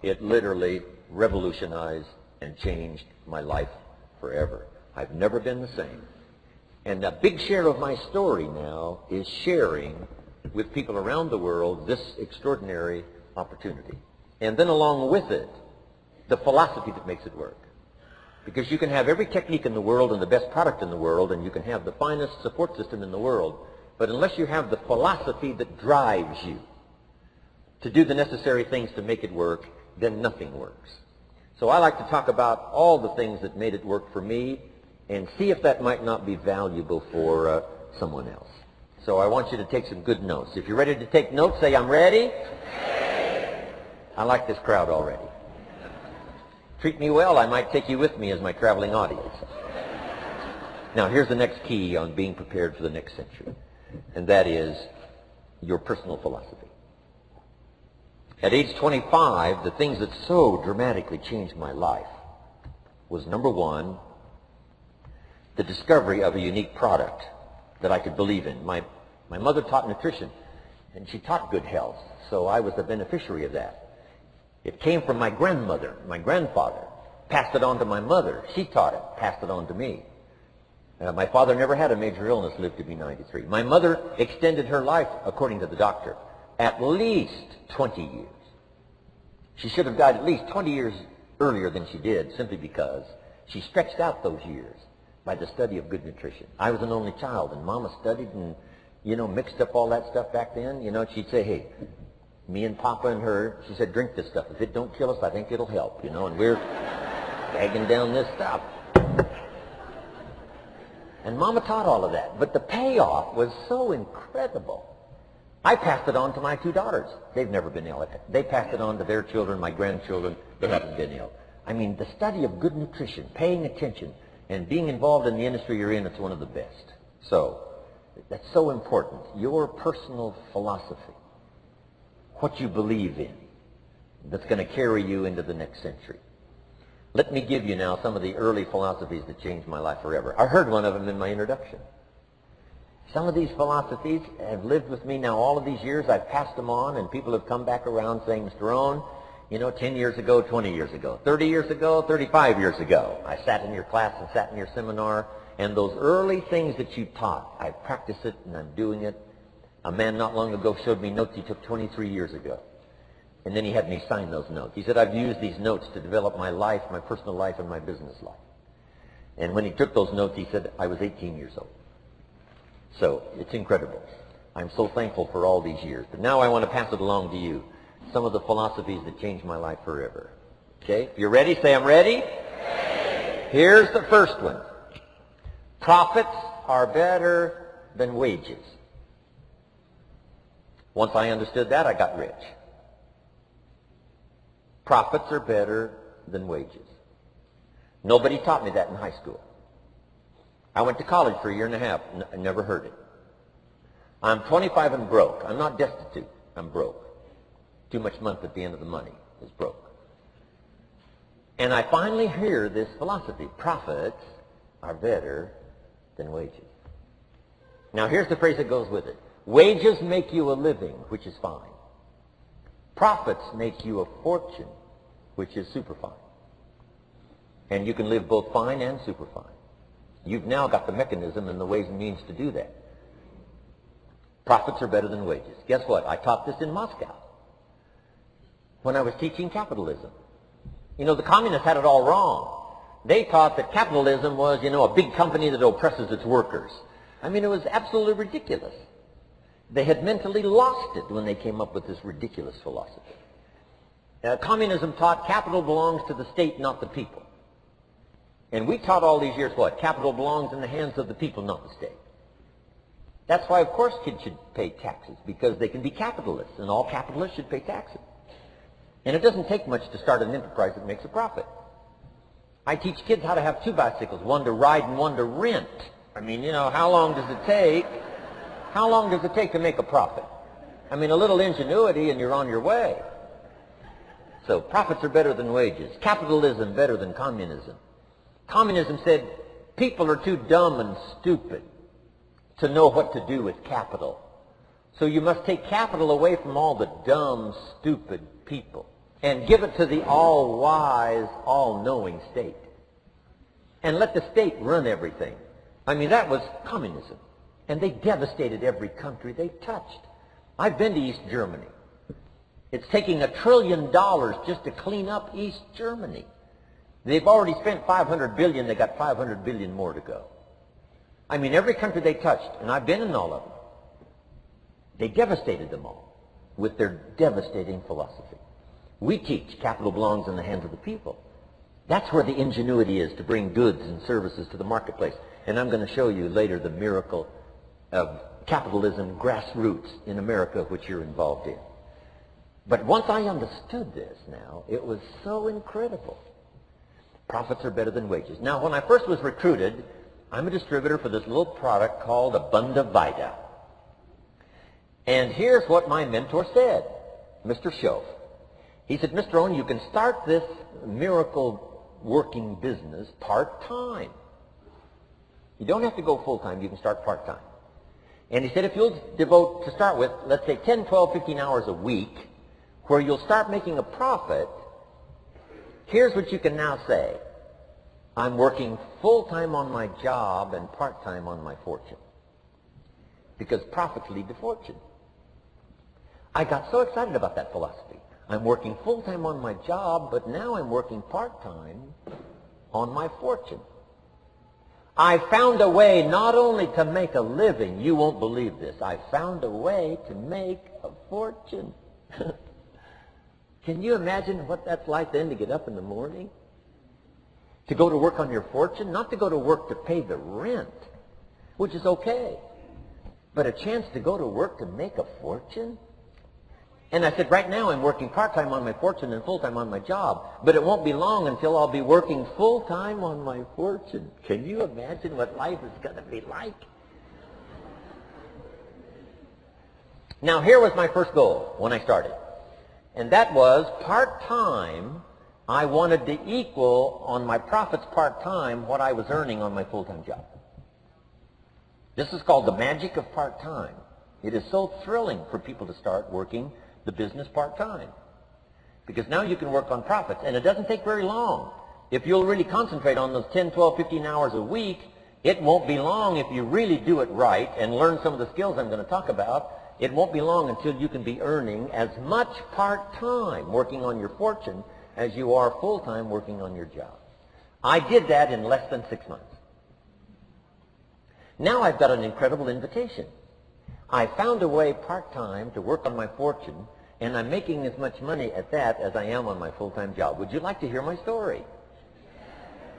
it literally revolutionized and changed my life forever. I've never been the same. And a big share of my story now is sharing with people around the world this extraordinary opportunity. And then along with it, the philosophy that makes it work. Because you can have every technique in the world and the best product in the world, and you can have the finest support system in the world, but unless you have the philosophy that drives you to do the necessary things to make it work, then nothing works. So I like to talk about all the things that made it work for me and see if that might not be valuable for someone else. So I want you to take some good notes. If you're ready to take notes, say, I'm ready. I like this crowd already. Treat me well, I might take you with me as my traveling audience. Now, here's the next key on being prepared for the next century, and that is your personal philosophy. At age 25, the things that so dramatically changed my life was, number one, the discovery of a unique product that I could believe in. My mother taught nutrition, and she taught good health, so I was the beneficiary of that. It came from my grandmother, my grandfather, passed it on to my mother. She taught it, passed it on to me. My father never had a major illness, lived to be 93. My mother extended her life, according to the doctor, at least 20 years. She should have died at least 20 years earlier than she did, simply because she stretched out those years by the study of good nutrition. I was an only child, and Mama studied and, mixed up all that stuff back then. She'd say, hey, me and Papa and her, she said, drink this stuff. If it don't kill us, I think it'll help, and we're bagging down this stuff. And Mama taught all of that, but the payoff was so incredible. I passed it on to my two daughters. They've never been ill. They passed it on to their children, my grandchildren. They haven't been ill. I mean, the study of good nutrition, paying attention, and being involved in the industry you're in, it's one of the best. So, that's so important. Your personal philosophy, what you believe in, that's going to carry you into the next century. Let me give you now some of the early philosophies that changed my life forever. I heard one of them in my introduction. Some of these philosophies have lived with me now all of these years. I've passed them on, and people have come back around saying, Mr. Rohn, 10 years ago, 20 years ago, 30 years ago, 35 years ago, I sat in your class and sat in your seminar, and those early things that you taught, I practice it and I'm doing it. A man not long ago showed me notes he took 23 years ago. And then he had me sign those notes. He said, I've used these notes to develop my life, my personal life, and my business life. And when he took those notes, he said, I was 18 years old. So it's incredible. I'm so thankful for all these years. But now I want to pass it along to you. Some of the philosophies that changed my life forever. Okay? If you're ready, say I'm ready. Here's the first one. Profits are better than wages. Once I understood that, I got rich. Profits are better than wages. Nobody taught me that in high school. I went to college for a year and a half. I never heard it. I'm 25 and broke. I'm not destitute. I'm broke. Too much month at the end of the money is broke. And I finally hear this philosophy. Profits are better than wages. Now here's the phrase that goes with it. Wages make you a living, which is fine. Profits make you a fortune, which is super fine. And you can live both fine and super fine. You've now got the mechanism and the ways and means to do that. Profits are better than wages. Guess what? I taught this in Moscow when I was teaching capitalism. The communists had it all wrong. They taught that capitalism was, a big company that oppresses its workers. I mean, it was absolutely ridiculous. They had mentally lost it when they came up with this ridiculous philosophy. Communism taught capital belongs to the state, not the people. And we taught all these years what? Capital belongs in the hands of the people, not the state. That's why, of course, kids should pay taxes, because they can be capitalists, and all capitalists should pay taxes. And it doesn't take much to start an enterprise that makes a profit. I teach kids how to have two bicycles, one to ride and one to rent. I mean, how long does it take? How long does it take to make a profit? I mean, a little ingenuity and you're on your way. So profits are better than wages. Capitalism better than communism. Communism said people are too dumb and stupid to know what to do with capital. So you must take capital away from all the dumb, stupid people. and give it to the all-wise, all-knowing state. And let the state run everything. I mean, that was communism. And they devastated every country they touched. I've been to East Germany. It's taking $1 trillion just to clean up East Germany. They've already spent $500 billion. They got $500 billion more to go. I mean, every country they touched, and I've been in all of them, they devastated them all with their devastating philosophy. We teach capital belongs in the hands of the people. That's where the ingenuity is to bring goods and services to the marketplace. And I'm going to show you later the miracle of capitalism grassroots in America, which you're involved in. But once I understood this now, it was so incredible. Profits are better than wages. Now, when I first was recruited, I'm a distributor for this little product called Abunda Vida. And here's what my mentor said, Mr. Schoaf. He said, Mr. Rohn, you can start this miracle working business part-time. You don't have to go full-time. You can start part-time. And he said, if you'll devote, to start with, let's say 10, 12, 15 hours a week, where you'll start making a profit, here's what you can now say. I'm working full-time on my job and part-time on my fortune. Because profits lead to fortune. I got so excited about that philosophy. I'm working full-time on my job, but now I'm working part-time on my fortune. I found a way not only to make a living, you won't believe this, I found a way to make a fortune. Can you imagine what that's like then to get up in the morning? To go to work on your fortune? Not to go to work to pay the rent, which is okay, but a chance to go to work to make a fortune? And I said, right now I'm working part-time on my fortune and full-time on my job, but it won't be long until I'll be working full-time on my fortune. Can you imagine what life is going to be like? Now, here was my first goal when I started, and that was part-time. I wanted to equal on my profits part-time what I was earning on my full-time job. This is called the magic of part-time. It is so thrilling for people to start working the business part-time, because now you can work on profits, and it doesn't take very long. If you'll really concentrate on those 10, 12, 15 hours a week, it won't be long if you really do it right and learn some of the skills I'm going to talk about. It won't be long until you can be earning as much part-time working on your fortune as you are full-time working on your job. I did that in less than 6 months. Now I've got an incredible invitation. I found a way part-time to work on my fortune, and I'm making as much money at that as I am on my full-time job. Would you like to hear my story?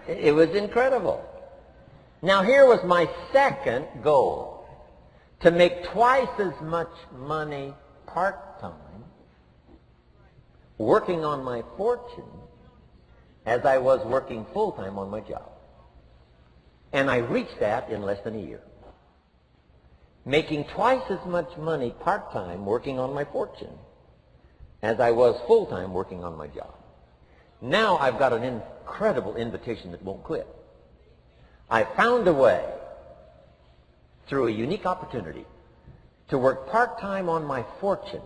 It was incredible. Now here was my second goal, to make twice as much money part-time working on my fortune as I was working full-time on my job. And I reached that in less than a year. Making twice as much money part-time working on my fortune as I was full-time working on my job. Now I've got an incredible invitation that won't quit. I found a way, through a unique opportunity, to work part-time on my fortune,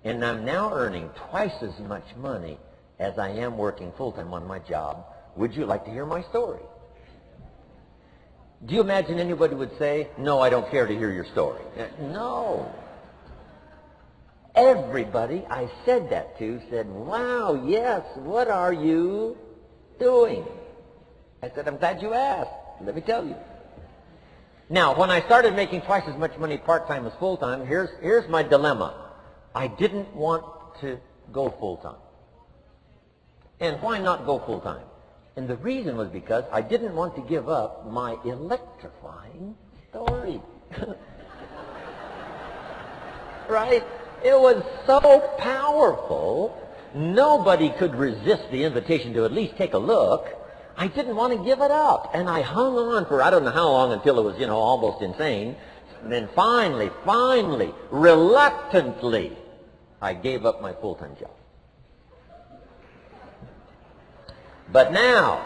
and I'm now earning twice as much money as I am working full-time on my job. Would you like to hear my story? Do you imagine anybody would say, no, I don't care to hear your story? No. Everybody I said that to said, wow, yes, what are you doing? I said, I'm glad you asked. Let me tell you. Now, when I started making twice as much money part-time as full-time, here's my dilemma. I didn't want to go full-time. And why not go full-time? And the reason was because I didn't want to give up my electrifying story. Right? It was so powerful, nobody could resist the invitation to at least take a look. I didn't want to give it up. And I hung on for I don't know how long until it was, almost insane. And then finally, reluctantly, I gave up my full-time job. But now,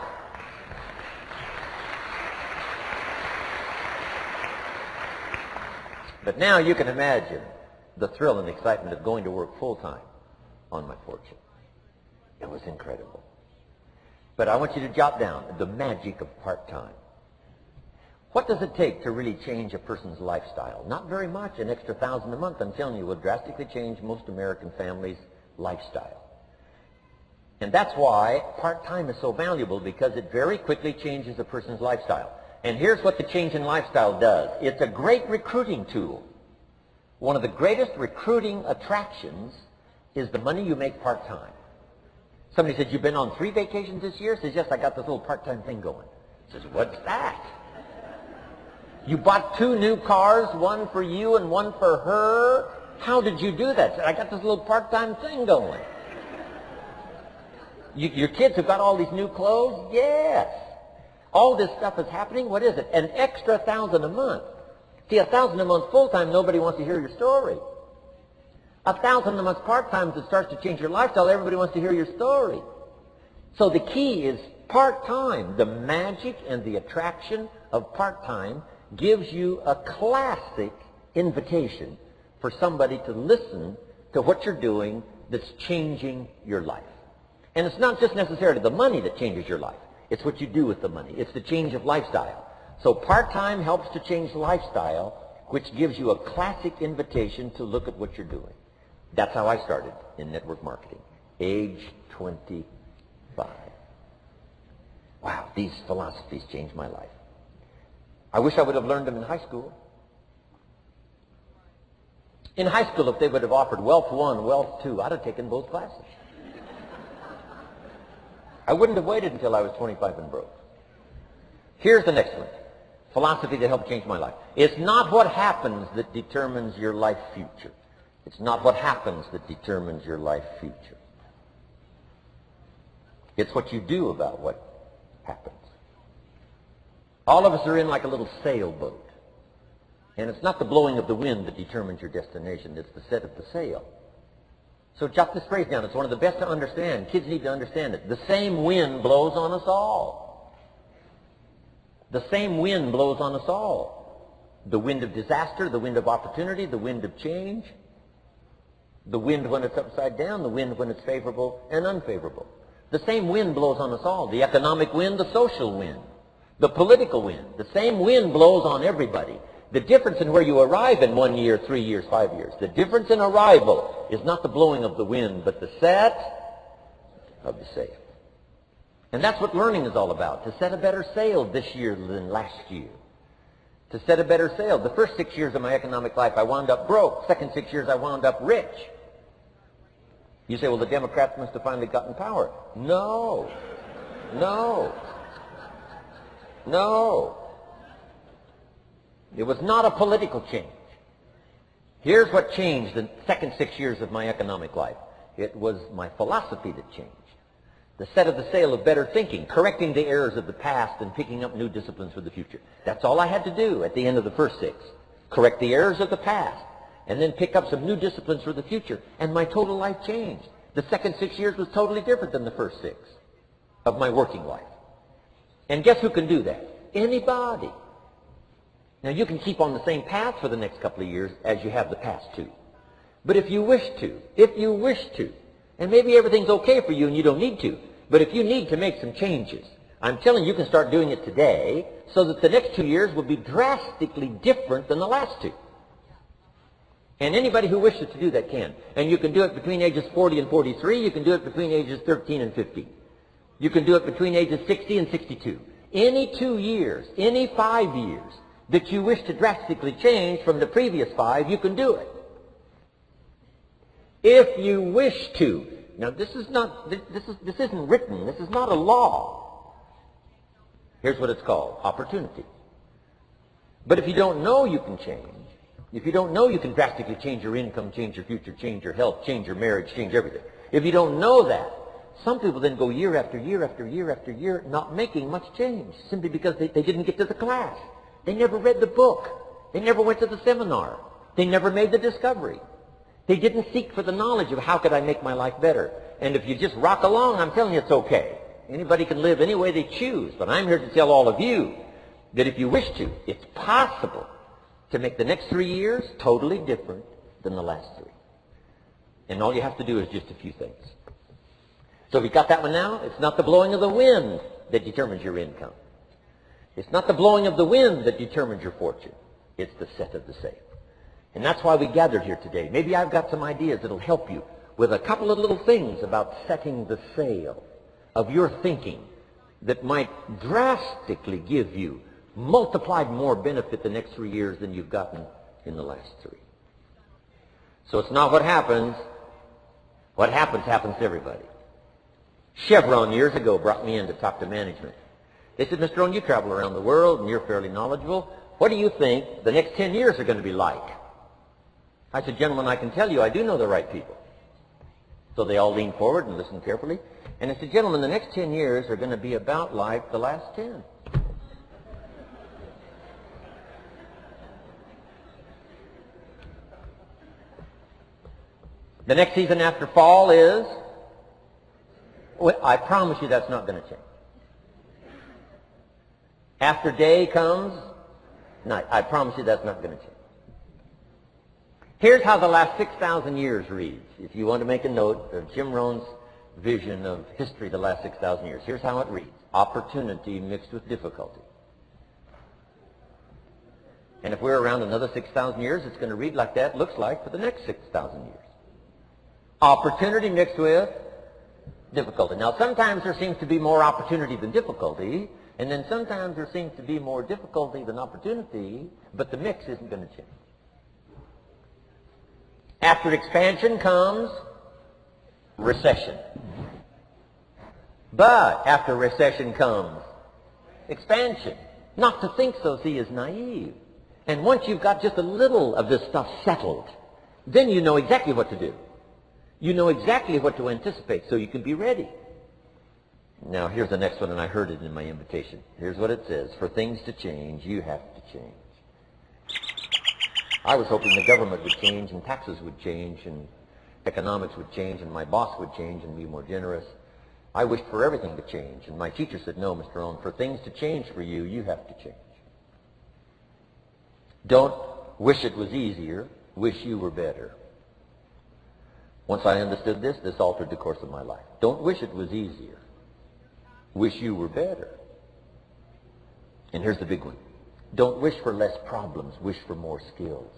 you can imagine the thrill and excitement of going to work full-time on my fortune. It was incredible. But I want you to jot down the magic of part-time. What does it take to really change a person's lifestyle? Not very much. An extra $1,000 a month, I'm telling you, will drastically change most American families' lifestyle. And that's why part-time is so valuable, because it very quickly changes a person's lifestyle. And here's what the change in lifestyle does. It's a great recruiting tool. One of the greatest recruiting attractions is the money you make part-time. Somebody says, you've been on 3 vacations this year? Says, yes, I got this little part-time thing going. Says, what's that? You bought 2 new cars, one for you and one for her? How did you do that? Said, I got this little part-time thing going. Your kids have got all these new clothes? Yes. All this stuff is happening. What is it? An extra $1,000 a month. See, $1,000 a month full-time, nobody wants to hear your story. $1,000 a month part-time that starts to change your lifestyle, everybody wants to hear your story. So the key is part-time. The magic and the attraction of part-time gives you a classic invitation for somebody to listen to what you're doing that's changing your life. And it's not just necessarily the money that changes your life. It's what you do with the money. It's the change of lifestyle. So part-time helps to change lifestyle, which gives you a classic invitation to look at what you're doing. That's how I started in network marketing, age 25. Wow, these philosophies changed my life. I wish I would have learned them in high school. In high school, if they would have offered Wealth 1, Wealth 2, I'd have taken both classes. I wouldn't have waited until I was 25 and broke. Here's the next one. Philosophy that helped change my life. It's not what happens that determines your life future. It's not what happens that determines your life future. It's what you do about what happens. All of us are in like a little sailboat. And it's not the blowing of the wind that determines your destination. It's the set of the sail. So jot this phrase down. It's one of the best to understand. Kids need to understand it. The same wind blows on us all. The same wind blows on us all. The wind of disaster, the wind of opportunity, the wind of change. The wind when it's upside down, the wind when it's favorable and unfavorable. The same wind blows on us all. The economic wind, the social wind, the political wind. The same wind blows on everybody. The difference in where you arrive in 1 year, 3 years, 5 years, the difference in arrival is not the blowing of the wind, but the set of the sail. And that's what learning is all about, to set a better sail this year than last year. To set a better sail. The first 6 years of my economic life, I wound up broke. Second 6 years, I wound up rich. You say, well, the Democrats must have finally gotten power. No. No. No. It was not a political change. Here's what changed the second 6 years of my economic life. It was my philosophy that changed. The set of the sail of better thinking, correcting the errors of the past and picking up new disciplines for the future. That's all I had to do at the end of the first 6. Correct the errors of the past and then pick up some new disciplines for the future. And my total life changed. The second 6 years was totally different than the first 6 of my working life. And guess who can do that? Anybody. Now, you can keep on the same path for the next couple of years as you have the past 2. But if you wish to, and maybe everything's okay for you and you don't need to, but if you need to make some changes, I'm telling you, you can start doing it today so that the next 2 years will be drastically different than the last 2. And anybody who wishes to do that can. And you can do it between ages 40 and 43. You can do it between ages 13 and 15. You can do it between ages 60 and 62. Any 2 years, any 5 years, that you wish to drastically change from the previous 5, you can do it. If you wish to. Now, this isn't written. This is not a law. Here's what it's called, opportunity. But if you don't know you can change, if you don't know you can drastically change your income, change your future, change your health, change your marriage, change everything. If you don't know that, some people then go year after year after year after year not making much change simply because they didn't get to the class. They never read the book. They never went to the seminar. They never made the discovery. They didn't seek for the knowledge of how could I make my life better. And if you just rock along, I'm telling you it's okay. Anybody can live any way they choose. But I'm here to tell all of you that if you wish to, it's possible to make the next 3 years totally different than the last 3. And all you have to do is just a few things. So if you got that one now, it's not the blowing of the wind that determines your income. It's not the blowing of the wind that determines your fortune. It's the set of the sail. And that's why we gathered here today. Maybe I've got some ideas that'll help you with a couple of little things about setting the sail of your thinking that might drastically give you multiplied more benefit the next 3 years than you've gotten in the last 3. So it's not what happens. What happens to everybody. Chevron years ago brought me in to talk to management. They said, Mr. Rohn, you travel around the world and you're fairly knowledgeable. What do you think the next 10 years are going to be like? I said, gentlemen, I can tell you I do know the right people. So they all leaned forward and listened carefully. And I said, gentlemen, the next 10 years are going to be about like the last 10. The next season after fall is, well, I promise you that's not going to change. After day comes night. I promise you that's not going to change. Here's how the last 6,000 years reads. If you want to make a note of Jim Rohn's vision of history the last 6,000 years, here's how it reads. Opportunity mixed with difficulty. And if we're around another 6,000 years, it's going to read like that looks like for the next 6,000 years. Opportunity mixed with difficulty. Now, sometimes there seems to be more opportunity than difficulty, and then sometimes there seems to be more difficulty than opportunity, but the mix isn't going to change. After expansion comes recession. But after recession comes expansion. Not to think so, see, is naive. And once you've got just a little of this stuff settled, then you know exactly what to do. You know exactly what to anticipate, so you can be ready. Now, here's the next one, and I heard it in my invitation. Here's what it says. For things to change, you have to change. I was hoping the government would change, and taxes would change, and economics would change, and my boss would change and be more generous. I wished for everything to change, and my teacher said, no, Mr. Rohn, for things to change for you, you have to change. Don't wish it was easier, wish you were better. Once I understood this, this altered the course of my life. Don't wish it was easier. Wish you were better. And here's the big one. Don't wish for less problems. Wish for more skills.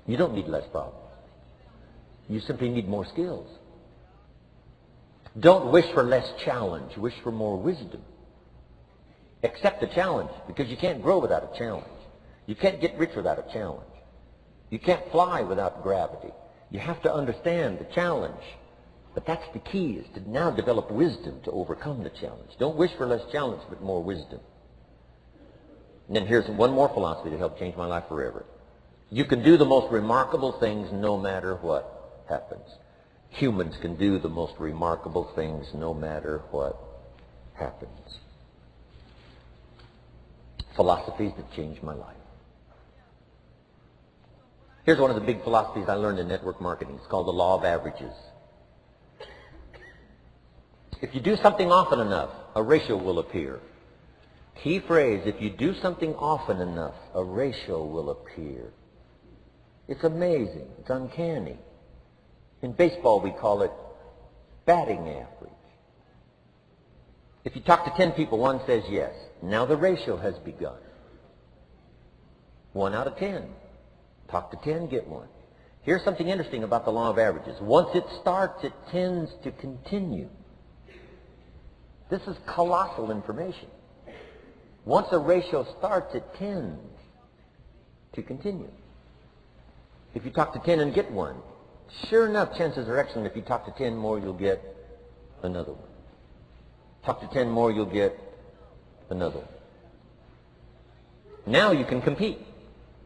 You don't need less problems. You simply need more skills. Don't wish for less challenge. Wish for more wisdom. Accept the challenge, because you can't grow without a challenge. You can't get rich without a challenge. You can't fly without gravity. You have to understand the challenge. But that's the key, is to now develop wisdom to overcome the challenge. Don't wish for less challenge, but more wisdom. And then here's one more philosophy that helped change my life forever. You can do the most remarkable things no matter what happens. Humans can do the most remarkable things no matter what happens. Philosophies that changed my life. Here's one of the big philosophies I learned in network marketing. It's called the law of averages. If you do something often enough, a ratio will appear. Key phrase, if you do something often enough, a ratio will appear. It's amazing. It's uncanny. In baseball, we call it batting average. If you talk to 10 people, one says yes. Now the ratio has begun. 1 out of 10. Talk to 10, get 1. Here's something interesting about the law of averages. Once it starts, it tends to continue. This is colossal information. Once a ratio starts, it tends to continue. If you talk to 10 and get 1, sure enough, chances are excellent if you talk to 10 more, you'll get another one. Talk to 10 more, you'll get another one. Now you can compete.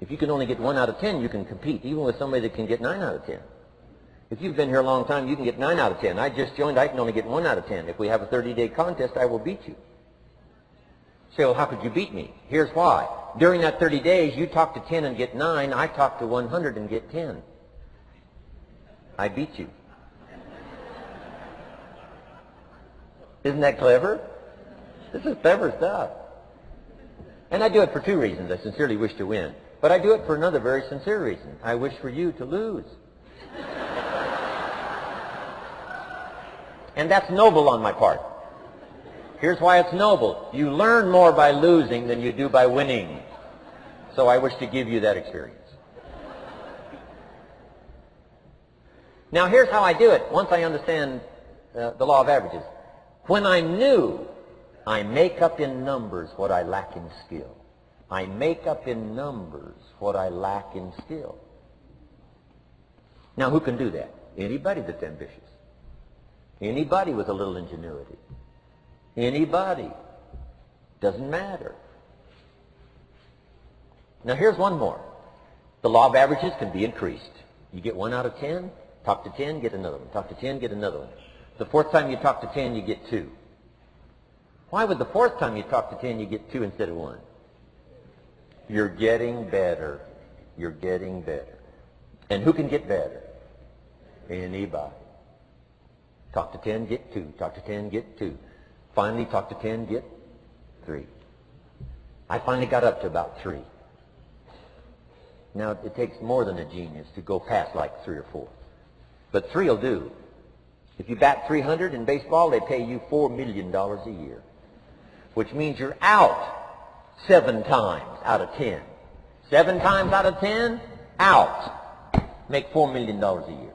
If you can only get 1 out of 10, you can compete, even with somebody that can get 9 out of 10. If you've been here a long time, you can get 9 out of 10. I just joined, I can only get 1 out of 10. If we have a 30-day contest, I will beat you. Say, well, how could you beat me? Here's why. During that 30 days, you talk to 10 and get 9. I talk to 100 and get 10. I beat you. Isn't that clever? This is clever stuff. And I do it for 2 reasons. I sincerely wish to win. But I do it for another very sincere reason. I wish for you to lose. And that's noble on my part. Here's why it's noble. You learn more by losing than you do by winning. So I wish to give you that experience. Now here's how I do it once I understand the law of averages. When I'm new, I make up in numbers what I lack in skill. I make up in numbers what I lack in skill. Now who can do that? Anybody that's ambitious. Anybody with a little ingenuity. Anybody. Doesn't matter. Now here's one more. The law of averages can be increased. You get 1 out of 10, talk to 10, get another one. Talk to 10, get another one. The fourth time you talk to 10, you get 2. Why would the fourth time you talk to 10, you get 2 instead of 1? You're getting better. You're getting better. And who can get better? Anybody. Talk to 10, get 2. Talk to 10, get 2. Finally, talk to 10, get 3. I finally got up to about 3. Now, it takes more than a genius to go past like 3 or 4. But 3 will do. If you bat 300 in baseball, they pay you $4 million a year, which means you're out 7 times out of 10. 7 times out of 10, out. Make $4 million a year.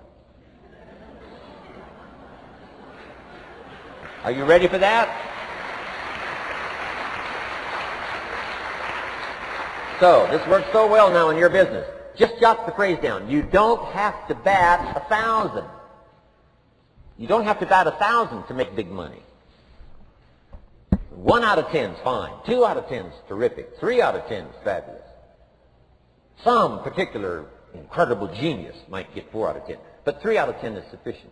Are you ready for that? So, this works so well now in your business. Just jot the phrase down. You don't have to bat 1,000. You don't have to bat 1,000 to make big money. 1 out of 10 is fine. 2 out of 10 is terrific. 3 out of 10 is fabulous. Some particular incredible genius might get 4 out of 10. But 3 out of 10 is sufficient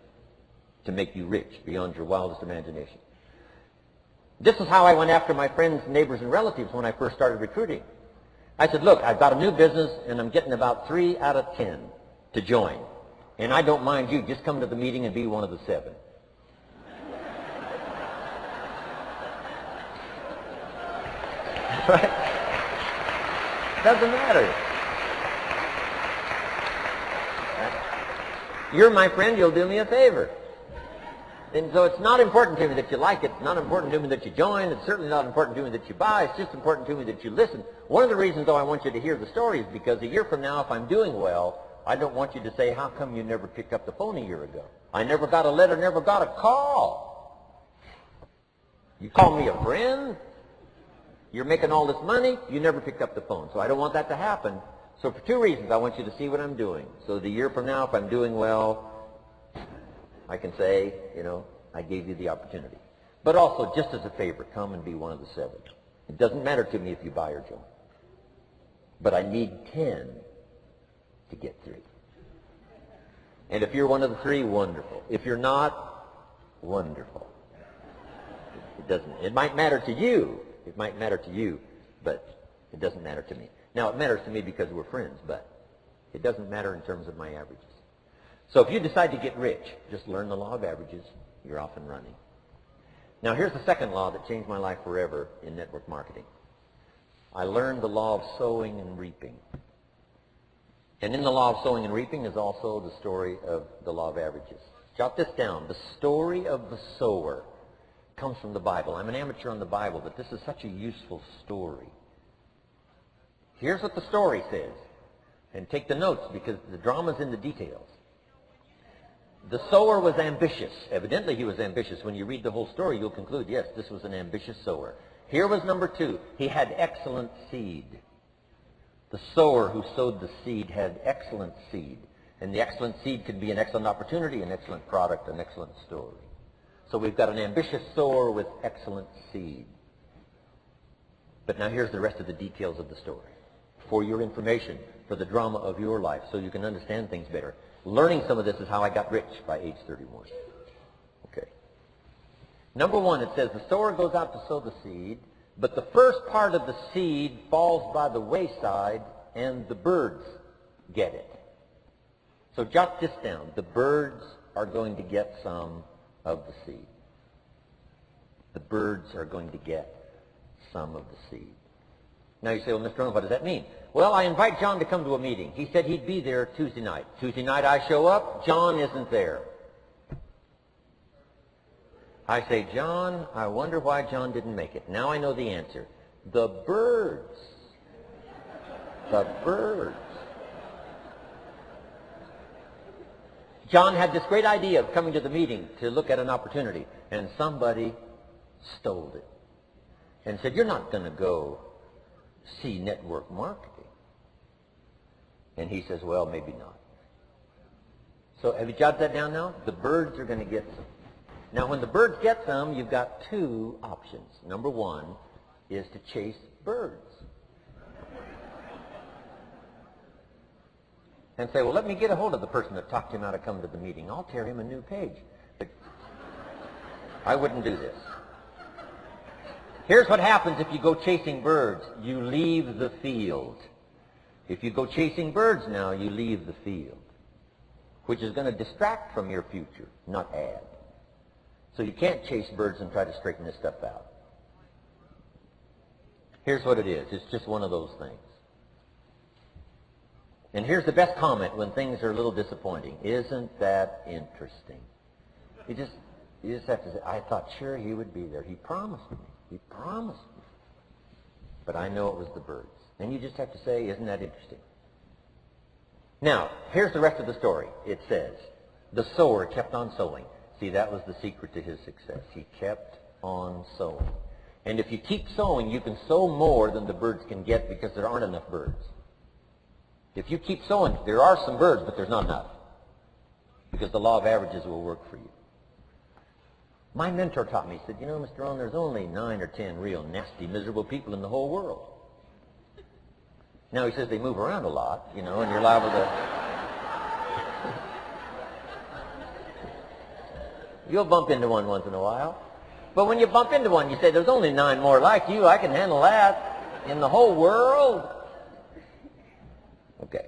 to make you rich beyond your wildest imagination. This is how I went after my friends, neighbors, and relatives when I first started recruiting. I said, look, I've got a new business, and I'm getting about 3 out of 10 to join. And I don't mind you. Just come to the meeting and be one of the 7. Right? Doesn't matter. You're my friend. You'll do me a favor. And so it's not important to me that you like it. It's not important to me that you join. It's certainly not important to me that you buy. It's just important to me that you listen. One of the reasons, though, I want you to hear the story is because a year from now, if I'm doing well, I don't want you to say, how come you never picked up the phone a year ago? I never got a letter, never got a call. You call me a friend? You're making all this money? You never picked up the phone. So I don't want that to happen. So for 2 reasons, I want you to see what I'm doing. So the year from now, if I'm doing well, I can say, you know, I gave you the opportunity. But also, just as a favor, come and be one of the 7. It doesn't matter to me if you buy or join. But I need 10 to get 3. And if you're one of the 3, wonderful. If you're not, wonderful. It might matter to you. It might matter to you, but it doesn't matter to me. Now, it matters to me because we're friends, but it doesn't matter in terms of my averages. So if you decide to get rich, just learn the law of averages. You're off and running. Now, here's the second law that changed my life forever in network marketing. I learned the law of sowing and reaping. And in the law of sowing and reaping is also the story of the law of averages. Jot this down. The story of the sower comes from the Bible. I'm an amateur on the Bible, but this is such a useful story. Here's what the story says. And take the notes because the drama's in the details. The sower was ambitious. Evidently he was ambitious. When you read the whole story, you'll conclude, yes, this was an ambitious sower. Here was number 2. He had excellent seed. The sower who sowed the seed had excellent seed. And the excellent seed could be an excellent opportunity, an excellent product, an excellent story. So we've got an ambitious sower with excellent seed. But now here's the rest of the details of the story. For your information, for the drama of your life, so you can understand things better. Learning some of this is how I got rich by age 31. Okay. Number 1, it says the sower goes out to sow the seed, but the first part of the seed falls by the wayside and the birds get it. So jot this down. The birds are going to get some of the seed. The birds are going to get some of the seed. Now you say, well, Mr. Rohn, what does that mean? Well, I invite John to come to a meeting. He said he'd be there Tuesday night. Tuesday night I show up, John isn't there. I say, John, I wonder why John didn't make it. Now I know the answer. The birds. The birds. John had this great idea of coming to the meeting to look at an opportunity, and somebody stole it and said, you're not going to go see network marketing. And he says, well, maybe not. So have you jotted that down now? The birds are going to get some. Now, when the birds get some, you've got two options. Number one is to chase birds. And say, well, let me get a hold of the person that talked him out of coming to the meeting. I'll tear him a new page. But I wouldn't do this. Here's what happens if you go chasing birds. You leave the field. If you go chasing birds now, you leave the field, which is going to distract from your future, not add. So you can't chase birds and try to straighten this stuff out. Here's what it is. It's just one of those things. And here's the best comment when things are a little disappointing. Isn't that interesting? You just have to say, I thought sure he would be there. He promised me. He promised me. But I know it was the birds. And you just have to say, isn't that interesting? Now, here's the rest of the story. It says, the sower kept on sowing. See, that was the secret to his success. He kept on sowing. And if you keep sowing, you can sow more than the birds can get because there aren't enough birds. If you keep sowing, there are some birds, but there's not enough. Because the law of averages will work for you. My mentor taught me, he said, you know, Mr. Rohn, there's only 9 or 10 real nasty, miserable people in the whole world. Now, he says they move around a lot, you know, and you're liable to... You'll bump into one once in a while. But when you bump into one, you say, there's only 9 more like you. I can handle that in the whole world. Okay.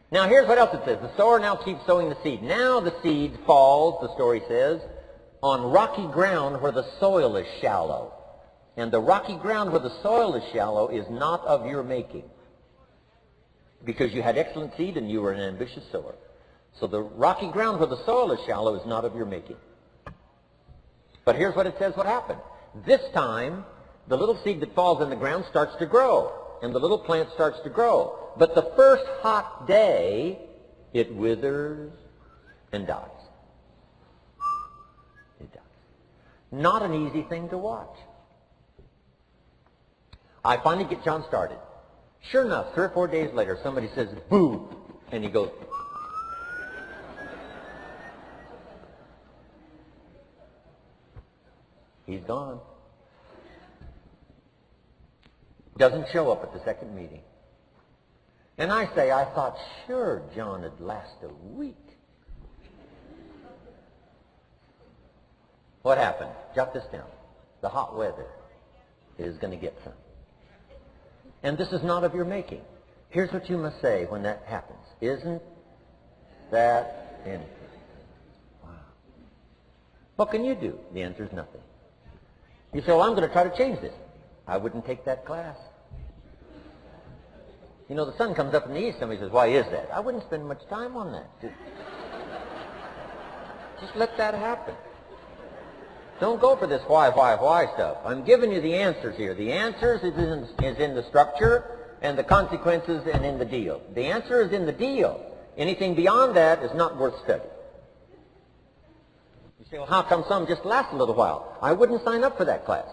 Now, here's what else it says. The sower now keeps sowing the seed. Now the seed falls, the story says, on rocky ground where the soil is shallow. And the rocky ground where the soil is shallow is not of your making. Because you had excellent seed and you were an ambitious sower. So the rocky ground where the soil is shallow is not of your making. But here's what it says what happened. This time, the little seed that falls in the ground starts to grow. And the little plant starts to grow. But the first hot day, it withers and dies. It dies. Not an easy thing to watch. I finally get John started. Sure enough, 3 or 4 days later, somebody says, boo, and he goes, he's gone. Doesn't show up at the second meeting. And I say, I thought, sure, John would last a week. What happened? Jot this down. The hot weather is going to get some. And this is not of your making. Here's what you must say when that happens. Isn't that interesting? Wow. What can you do? The answer is nothing. You say, well, I'm going to try to change this. I wouldn't take that class. You know, the sun comes up in the east. Somebody says, why is that? I wouldn't spend much time on that. Just let that happen. Don't go for this why stuff. I'm giving you the answers here. The answers is in the structure and the consequences and in the deal. The answer is in the deal. Anything beyond that is not worth study. You say, well, how come some just last a little while? I wouldn't sign up for that class.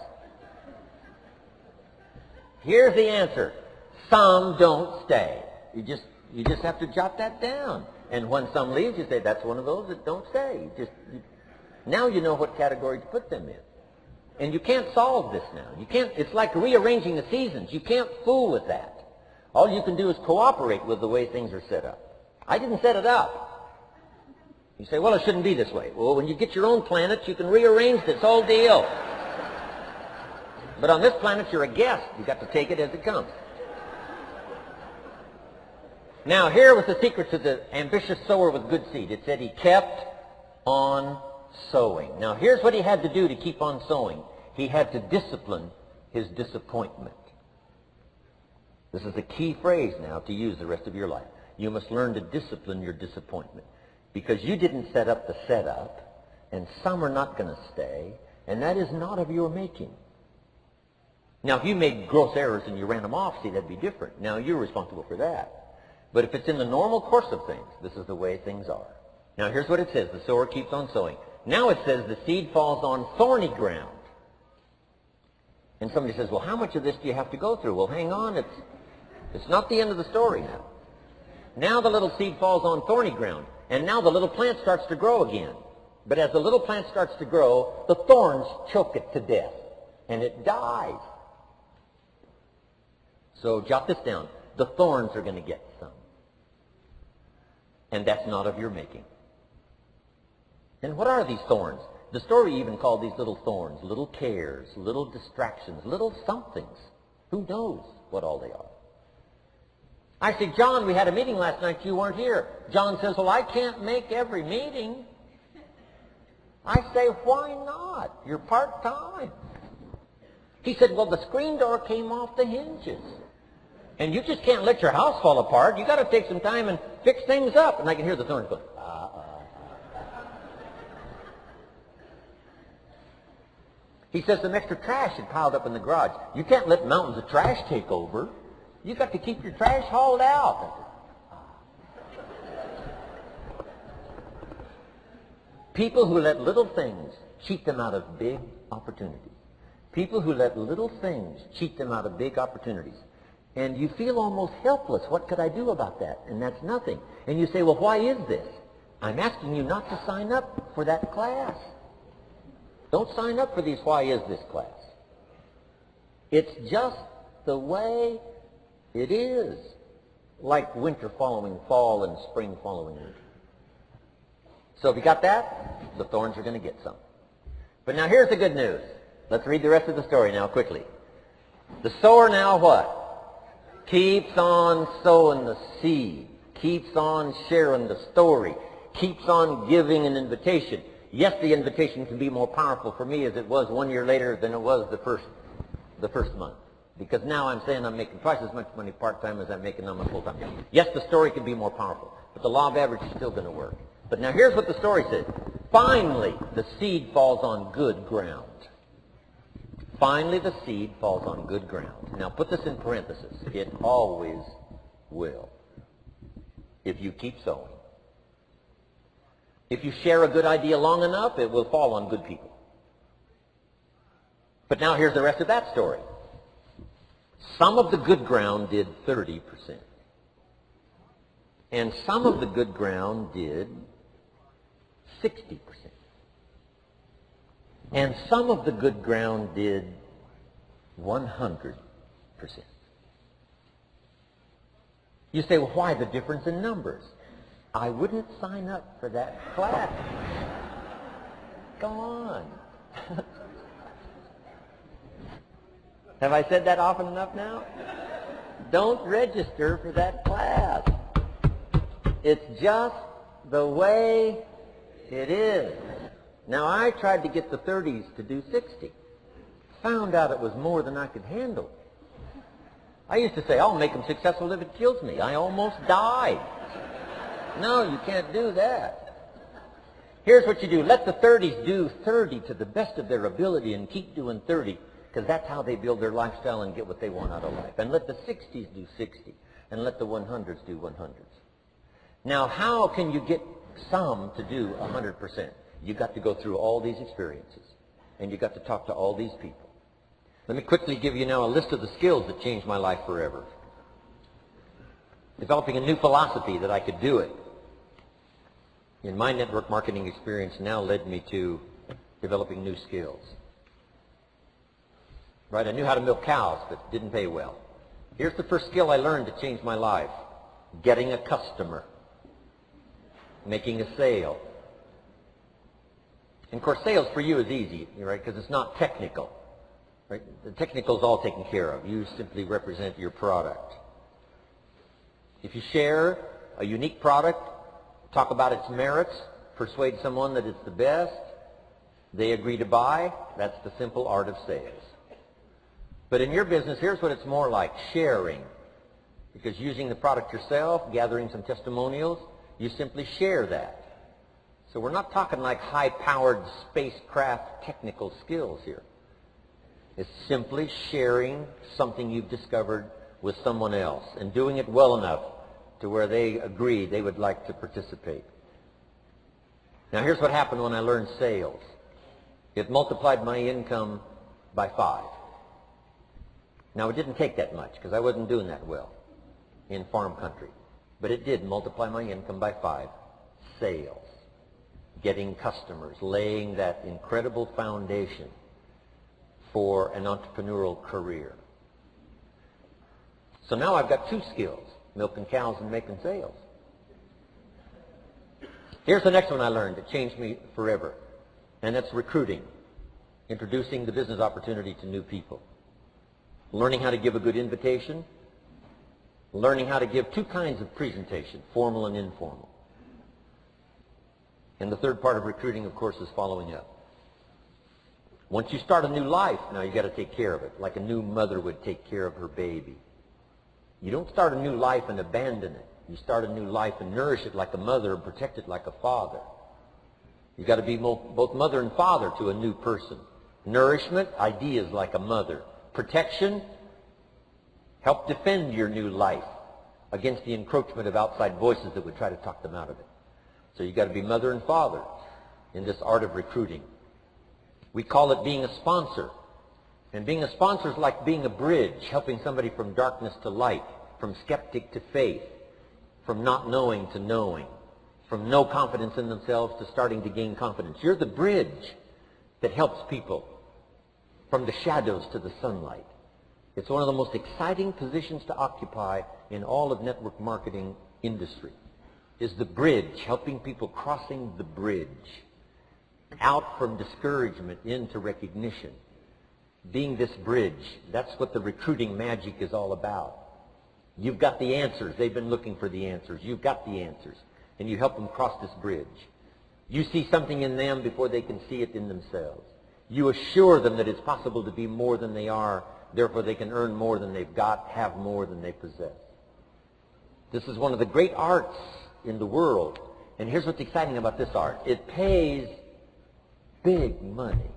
Here's the answer. Some don't stay. You just have to jot that down. And when some leaves, you say, that's one of those that don't stay. Now you know what category to put them in. And you can't solve this now. You can't. It's like rearranging the seasons. You can't fool with that. All you can do is cooperate with the way things are set up. I didn't set it up. You say, well, it shouldn't be this way. Well, when you get your own planet, you can rearrange this whole deal. But on this planet, you're a guest. You've got to take it as it comes. Now, here was the secret to the ambitious sower with good seed. It said he kept on sowing. Now, here's what he had to do to keep on sowing. He had to discipline his disappointment. This is a key phrase now to use the rest of your life. You must learn to discipline your disappointment. Because you didn't set up the setup. and some are not going to stay, and that is not of your making. Now, if you made gross errors and you ran them off, see, that'd be different. Now, you're responsible for that. But if it's in the normal course of things, this is the way things are. Now, here's what it says. The sower keeps on sowing. Now it says the seed falls on thorny ground. And somebody says, well, how much of this do you have to go through? Well, hang on. It's not the end of the story now. Now the little seed falls on thorny ground. And now the little plant starts to grow again. But as the little plant starts to grow, the thorns choke it to death. And it dies. So jot this down. The thorns are going to get some. And that's not of your making. And what are these thorns? The story even called these little thorns, little cares, little distractions, little somethings. Who knows what all they are? I say, John, we had a meeting last night. You weren't here. John says, well, I can't make every meeting. I say, why not? You're part-time. He said, well, the screen door came off the hinges. And you just can't let your house fall apart. You got to take some time and fix things up. And I can hear the thorns going, He says some extra trash had piled up in the garage. You can't let mountains of trash take over. You got to keep your trash hauled out. People who let little things cheat them out of big opportunities. People who let little things cheat them out of big opportunities. And you feel almost helpless. What could I do about that? And that's nothing. And you say, well, why is this? I'm asking you not to sign up for that class. Don't sign up for these why is this class. It's just the way it is. Like winter following fall and spring following winter. So if you got that, the thorns are going to get some. But now here's the good news. Let's read the rest of the story now quickly. The sower now what? Keeps on sowing the seed. Keeps on sharing the story. Keeps on giving an invitation. Yes, the invitation can be more powerful for me as it was 1 year later than it was the first month. Because now I'm saying I'm making twice as much money part-time as I'm making on my full-time. Yes, the story can be more powerful, but the law of average is still going to work. But now here's what the story says. Finally, the seed falls on good ground. Finally, the seed falls on good ground. Now put this in parentheses. It always will. If you keep sowing. If you share a good idea long enough, it will fall on good people. But now here's the rest of that story. Some of the good ground did 30%. And some of the good ground did 60%. And some of the good ground did 100%. You say, well, why the difference in numbers? I wouldn't sign up for that class. Go on. Have I said that often enough now? Don't register for that class. It's just the way it is. Now, I tried to get the 30s to do 60. Found out it was more than I could handle. I used to say, I'll make them successful if it kills me. I almost died. No, you can't do that. Here's what you do. Let the 30s do 30 to the best of their ability and keep doing 30, because that's how they build their lifestyle and get what they want out of life. And let the 60s do 60, and let the 100s do 100s. Now, how can you get some to do 100%? You've got to go through all these experiences, and you've got to talk to all these people. Let me quickly give you now a list of the skills that changed my life forever. Developing a new philosophy that I could do it. In my network marketing experience now led me to developing new skills. Right, I knew how to milk cows, but didn't pay well. Here's the first skill I learned to change my life. Getting a customer. Making a sale. And of course, sales for you is easy, right, because it's not technical. Right? The technical is all taken care of. You simply represent your product. If you share a unique product, talk about its merits, persuade someone that it's the best, they agree to buy, that's the simple art of sales. But in your business, here's what it's more like, sharing. Because using the product yourself, gathering some testimonials, you simply share that. So we're not talking like high-powered spacecraft technical skills here. It's simply sharing something you've discovered with someone else and doing it well enough to where they agree they would like to participate. Now here's what happened when I learned sales. It multiplied my income by 5. Now it didn't take that much because I wasn't doing that well in farm country. But it did multiply my income by 5. Sales. Getting customers. Laying that incredible foundation for an entrepreneurial career. So now I've got 2 skills. Milking cows and making sales. Here's the next one I learned that changed me forever. And that's recruiting. Introducing the business opportunity to new people. Learning how to give a good invitation. Learning how to give 2 kinds of presentation, formal and informal. And the third part of recruiting, of course, is following up. Once you start a new life, now you've got to take care of it, like a new mother would take care of her baby. You don't start a new life and abandon it. You start a new life and nourish it like a mother and protect it like a father. You've got to be both mother and father to a new person. Nourishment, ideas like a mother. Protection, help defend your new life against the encroachment of outside voices that would try to talk them out of it. So you've got to be mother and father in this art of recruiting. We call it being a sponsor. And being a sponsor is like being a bridge, helping somebody from darkness to light, from skeptic to faith, from not knowing to knowing, from no confidence in themselves to starting to gain confidence. You're the bridge that helps people from the shadows to the sunlight. It's one of the most exciting positions to occupy in all of network marketing industry, is the bridge, helping people crossing the bridge, out from discouragement into recognition. Being this bridge, that's what the recruiting magic is all about. You've got the answers. They've been looking for the answers. You've got the answers. And you help them cross this bridge. You see something in them before they can see it in themselves. You assure them that it's possible to be more than they are, therefore they can earn more than they've got, have more than they possess. This is one of the great arts in the world. And here's what's exciting about this art. It pays big money.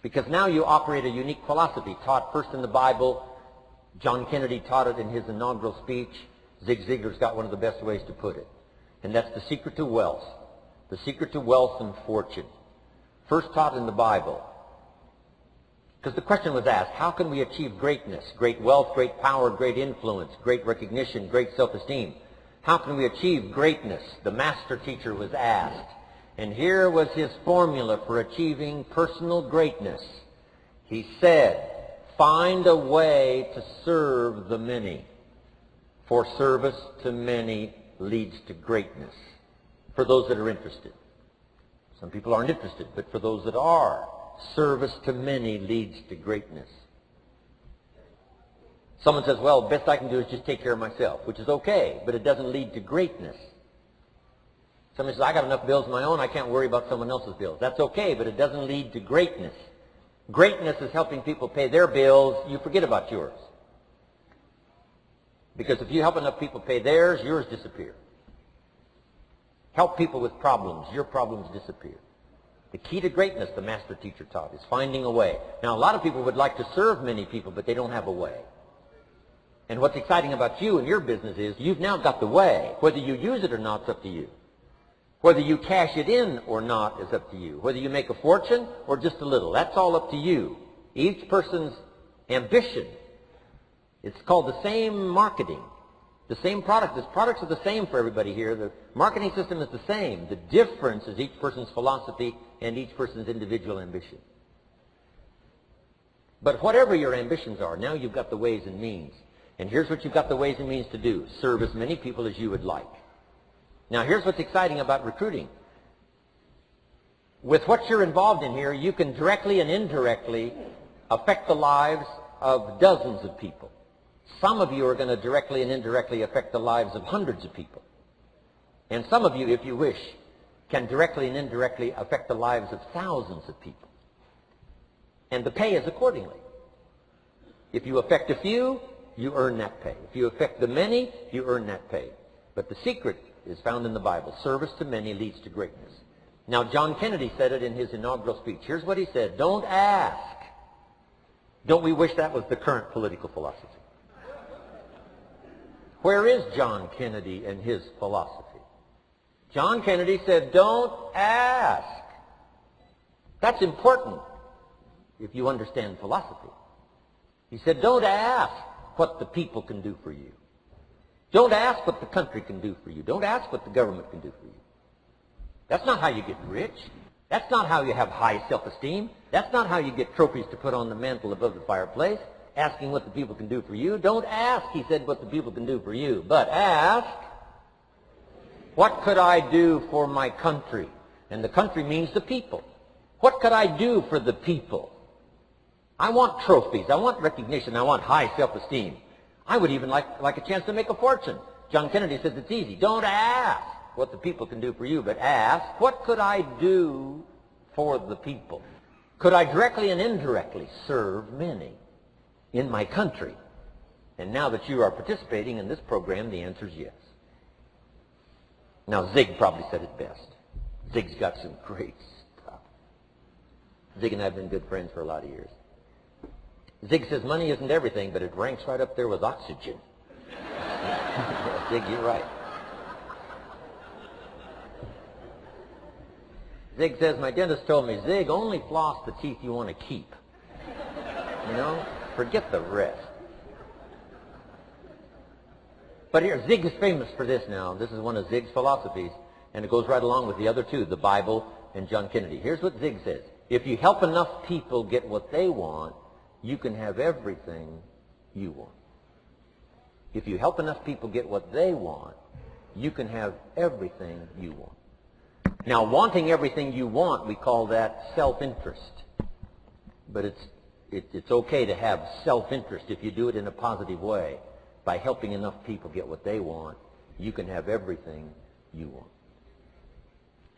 Because now you operate a unique philosophy taught first in the Bible. John Kennedy taught it in his inaugural speech. Zig Ziglar's got one of the best ways to put it. And that's the secret to wealth. The secret to wealth and fortune. First taught in the Bible. Because the question was asked, how can we achieve greatness? Great wealth, great power, great influence, great recognition, great self-esteem. How can we achieve greatness? The master teacher was asked. And here was his formula for achieving personal greatness. He said, find a way to serve the many. For service to many leads to greatness. For those that are interested. Some people aren't interested, but for those that are, service to many leads to greatness. Someone says, well, the best I can do is just take care of myself, which is okay, but it doesn't lead to greatness. Someone says, I got enough bills of my own, I can't worry about someone else's bills. That's okay, but it doesn't lead to greatness. Greatness is helping people pay their bills, you forget about yours. Because if you help enough people pay theirs, yours disappear. Help people with problems, your problems disappear. The key to greatness, the master teacher taught, is finding a way. Now, a lot of people would like to serve many people, but they don't have a way. And what's exciting about you and your business is you've now got the way. Whether you use it or not is up to you. Whether you cash it in or not is up to you. Whether you make a fortune or just a little, that's all up to you. Each person's ambition, it's called the same marketing. The same product. The products are the same for everybody here. The marketing system is the same. The difference is each person's philosophy and each person's individual ambition. But whatever your ambitions are, now you've got the ways and means. And here's what you've got the ways and means to do. Serve as many people as you would like. Now here's what's exciting about recruiting. With what you're involved in here, you can directly and indirectly affect the lives of dozens of people. Some of you are going to directly and indirectly affect the lives of hundreds of people. And some of you, if you wish, can directly and indirectly affect the lives of thousands of people. And the pay is accordingly. If you affect a few, you earn that pay. If you affect the many, you earn that pay. But the secret is found in the Bible. Service to many leads to greatness. Now, John Kennedy said it in his inaugural speech. Here's what he said: don't ask. Don't we wish that was the current political philosophy? Where is John Kennedy and his philosophy? John Kennedy said, don't ask. That's important if you understand philosophy. He said, don't ask what the people can do for you. Don't ask what the country can do for you. Don't ask what the government can do for you. That's not how you get rich. That's not how you have high self-esteem. That's not how you get trophies to put on the mantle above the fireplace, asking what the people can do for you. Don't ask, he said, what the people can do for you, but ask, what could I do for my country? And the country means the people. What could I do for the people? I want trophies. I want recognition. I want high self-esteem. I would even like a chance to make a fortune. John Kennedy says it's easy. Don't ask what the people can do for you, but ask, what could I do for the people? Could I directly and indirectly serve many in my country? And now that you are participating in this program, the answer is yes. Now, Zig probably said it best. Zig's got some great stuff. Zig and I have been good friends for a lot of years. Zig says money isn't everything, but it ranks right up there with oxygen. Zig, you're right. Zig says, my dentist told me, Zig, only floss the teeth you want to keep. You know, forget the rest. But here, Zig is famous for this now. This is one of Zig's philosophies, and it goes right along with the other two, the Bible and John Kennedy. Here's what Zig says. If you help enough people get what they want, you can have everything you want. If you help enough people get what they want, you can have everything you want. Now, wanting everything you want, we call that self-interest. But it's okay to have self-interest if you do it in a positive way. By helping enough people get what they want, you can have everything you want.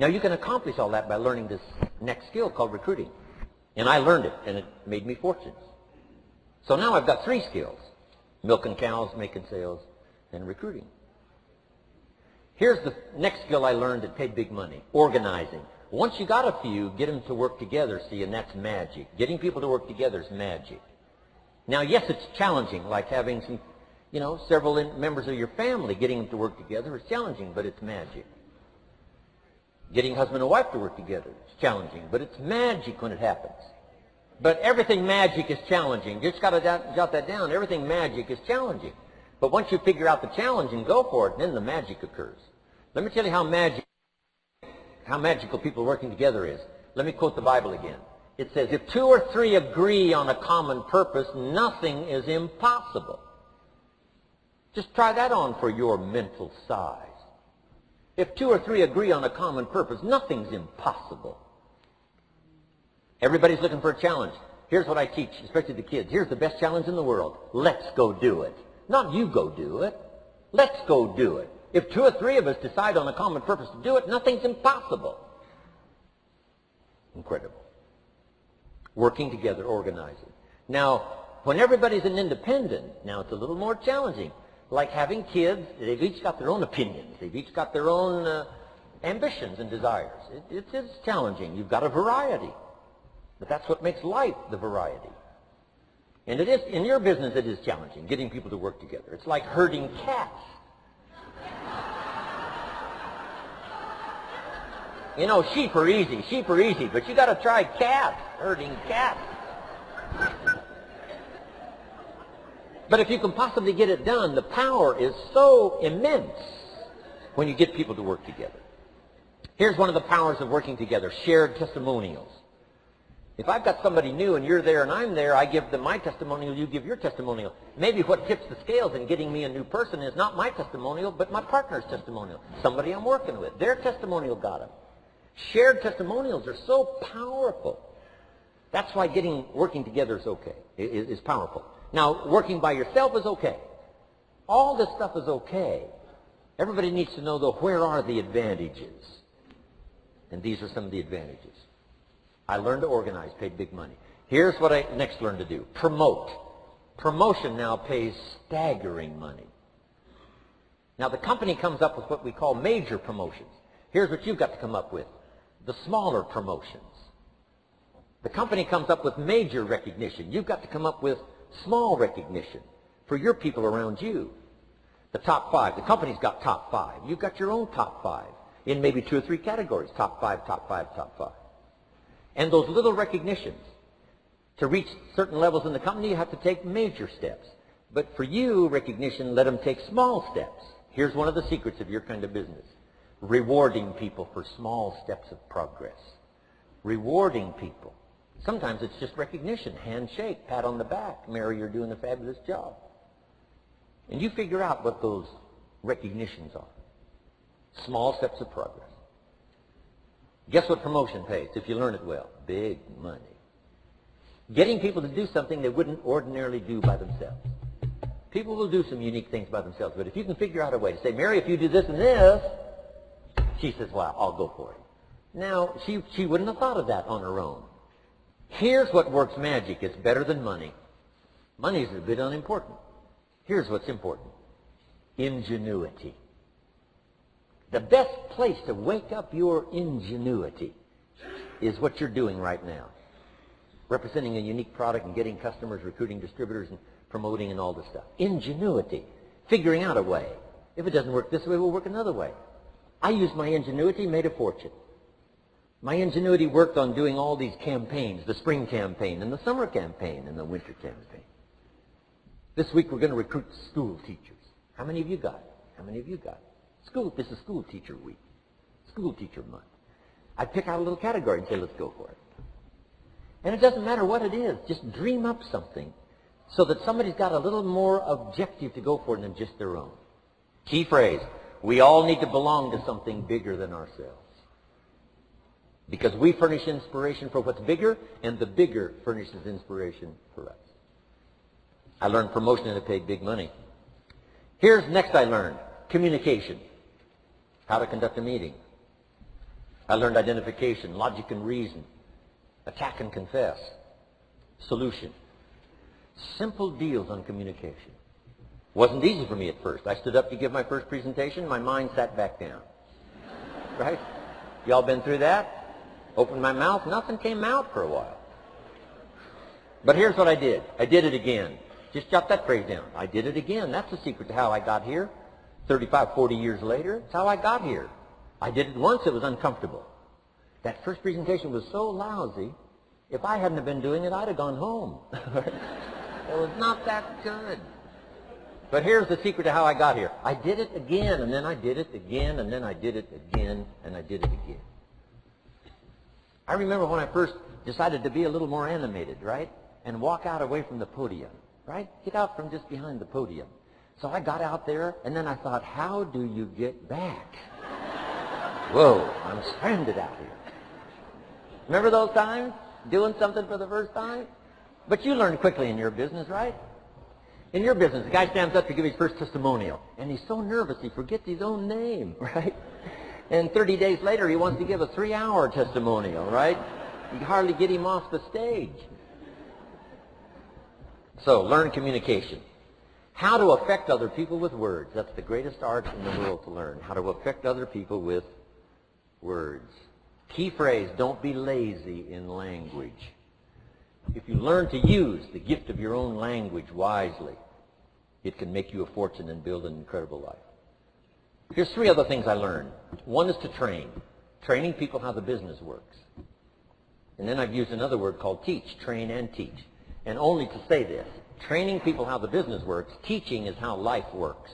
Now, you can accomplish all that by learning this next skill called recruiting. And I learned it, and it made me fortunes. So now I've got 3 skills: milking cows, making sales, and recruiting. Here's the next skill I learned that paid big money: organizing. Once you got a few, get them to work together, see, and that's magic. Getting people to work together is magic. Now, yes, it's challenging, like having some, several members of your family. Getting them to work together is challenging, but it's magic. Getting husband and wife to work together is challenging, but it's magic when it happens. But everything magic is challenging. You just got to jot that down. Everything magic is challenging. But once you figure out the challenge and go for it, then the magic occurs. Let me tell you how magical people working together is. Let me quote the Bible again. It says, if 2 or 3 agree on a common purpose, nothing is impossible. Just try that on for your mental size. If 2 or 3 agree on a common purpose, nothing's impossible. Everybody's looking for a challenge. Here's what I teach, especially the kids. Here's the best challenge in the world. Let's go do it. Not you go do it. Let's go do it. If 2 or 3 of us decide on a common purpose to do it, nothing's impossible. Incredible. Working together, organizing. Now, when everybody's an independent, now it's a little more challenging. Like having kids, they've each got their own opinions. They've each got their own ambitions and desires. It's challenging. You've got a variety. But that's what makes life, the variety. And it is, in your business, it is challenging, getting people to work together. It's like herding cats. Sheep are easy, but you got to try cats, herding cats. But if you can possibly get it done, the power is so immense when you get people to work together. Here's one of the powers of working together: shared testimonials. If I've got somebody new and you're there and I'm there, I give them my testimonial, you give your testimonial. Maybe what tips the scales in getting me a new person is not my testimonial, but my partner's testimonial. Somebody I'm working with. Their testimonial got them. Shared testimonials are so powerful. That's why working together is okay, is powerful. Now, working by yourself is okay. All this stuff is okay. Everybody needs to know, though, where are the advantages? And these are some of the advantages. I learned to organize, paid big money. Here's what I next learned to do: promote. Promotion now pays staggering money. Now, the company comes up with what we call major promotions. Here's what you've got to come up with: the smaller promotions. The company comes up with major recognition. You've got to come up with small recognition for your people around you. The top 5. The company's got top 5. You've got your own top 5 in maybe 2 or 3 categories: top 5, top 5, top 5. And those little recognitions, to reach certain levels in the company, you have to take major steps. But for you, recognition, let them take small steps. Here's one of the secrets of your kind of business: rewarding people for small steps of progress. Rewarding people. Sometimes it's just recognition, handshake, pat on the back: Mary, you're doing a fabulous job. And you figure out what those recognitions are. Small steps of progress. Guess what promotion pays, if you learn it well? Big money. Getting people to do something they wouldn't ordinarily do by themselves. People will do some unique things by themselves, but if you can figure out a way to say, Mary, if you do this and this, she says, well, I'll go for it. Now, she wouldn't have thought of that on her own. Here's what works magic. It's better than money. Money is a bit unimportant. Here's what's important: ingenuity. The best place to wake up your ingenuity is what you're doing right now. Representing a unique product and getting customers, recruiting distributors, and promoting and all this stuff. Ingenuity. Figuring out a way. If it doesn't work this way, we'll work another way. I used my ingenuity, made a fortune. My ingenuity worked on doing all these campaigns: the spring campaign and the summer campaign and the winter campaign. This week we're going to recruit school teachers. How many of you got it? How many of you got it? This is school teacher week. School teacher month. I pick out a little category and say, let's go for it. And it doesn't matter what it is. Just dream up something so that somebody's got a little more objective to go for than just their own. Key phrase: we all need to belong to something bigger than ourselves. Because we furnish inspiration for what's bigger, and the bigger furnishes inspiration for us. I learned promotion and it paid big money. Here's next I learned: communication. How to conduct a meeting. I learned identification, logic and reason, attack and confess, solution. Simple deals on communication. Wasn't easy for me at first. I stood up to give my first presentation. My mind sat back down. Right? Y'all been through that? Opened my mouth, nothing came out for a while. But here's what I did. I did it again. Just jot that phrase down. I did it again. That's the secret to how I got here. 35, 40 years later, it's how I got here. I did it once, it was uncomfortable. That first presentation was so lousy, if I hadn't have been doing it, I'd have gone home. It was not that good. But here's the secret to how I got here. I did it again, and then I did it again, and then I did it again, and I did it again. I remember when I first decided to be a little more animated, right? And walk out away from the podium, right? Get out from just behind the podium. So I got out there, and then I thought, how do you get back? Whoa, I'm stranded out here. Remember those times? Doing something for the first time? But you learn quickly in your business, right? In your business, the guy stands up to give his first testimonial, and he's so nervous he forgets his own name, right? And 30 days later, he wants to give a 3-hour testimonial, right? You hardly get him off the stage. So, learn communication. How to affect other people with words. That's the greatest art in the world to learn. How to affect other people with words. Key phrase: don't be lazy in language. If you learn to use the gift of your own language wisely, it can make you a fortune and build an incredible life. Here's 3 other things I learned. One is to train. Training people how the business works. And then I've used another word called teach. Train and teach. And only to say this: training people how the business works, teaching is how life works.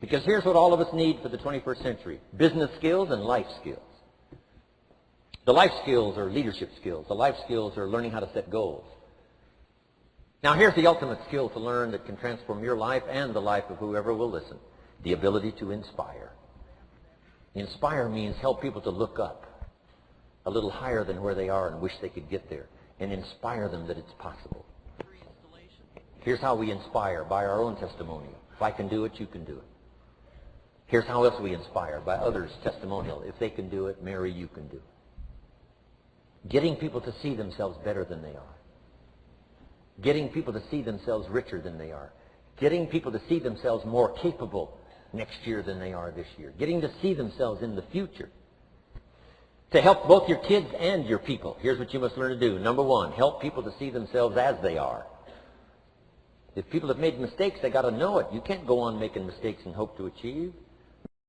Because here's what all of us need for the 21st century: business skills and life skills. The life skills are leadership skills. The life skills are learning how to set goals. Now here's the ultimate skill to learn that can transform your life and the life of whoever will listen: the ability to inspire. Inspire means help people to look up a little higher than where they are and wish they could get there, and inspire them that it's possible. Here's how we inspire: by our own testimonial. If I can do it, you can do it. Here's how else we inspire: by others' testimonial. If they can do it, Mary, you can do it. Getting people to see themselves better than they are. Getting people to see themselves richer than they are. Getting people to see themselves more capable next year than they are this year. Getting to see themselves in the future. To help both your kids and your people. Here's what you must learn to do. Number one, help people to see themselves as they are. If people have made mistakes, they got to know it. You can't go on making mistakes and hope to achieve.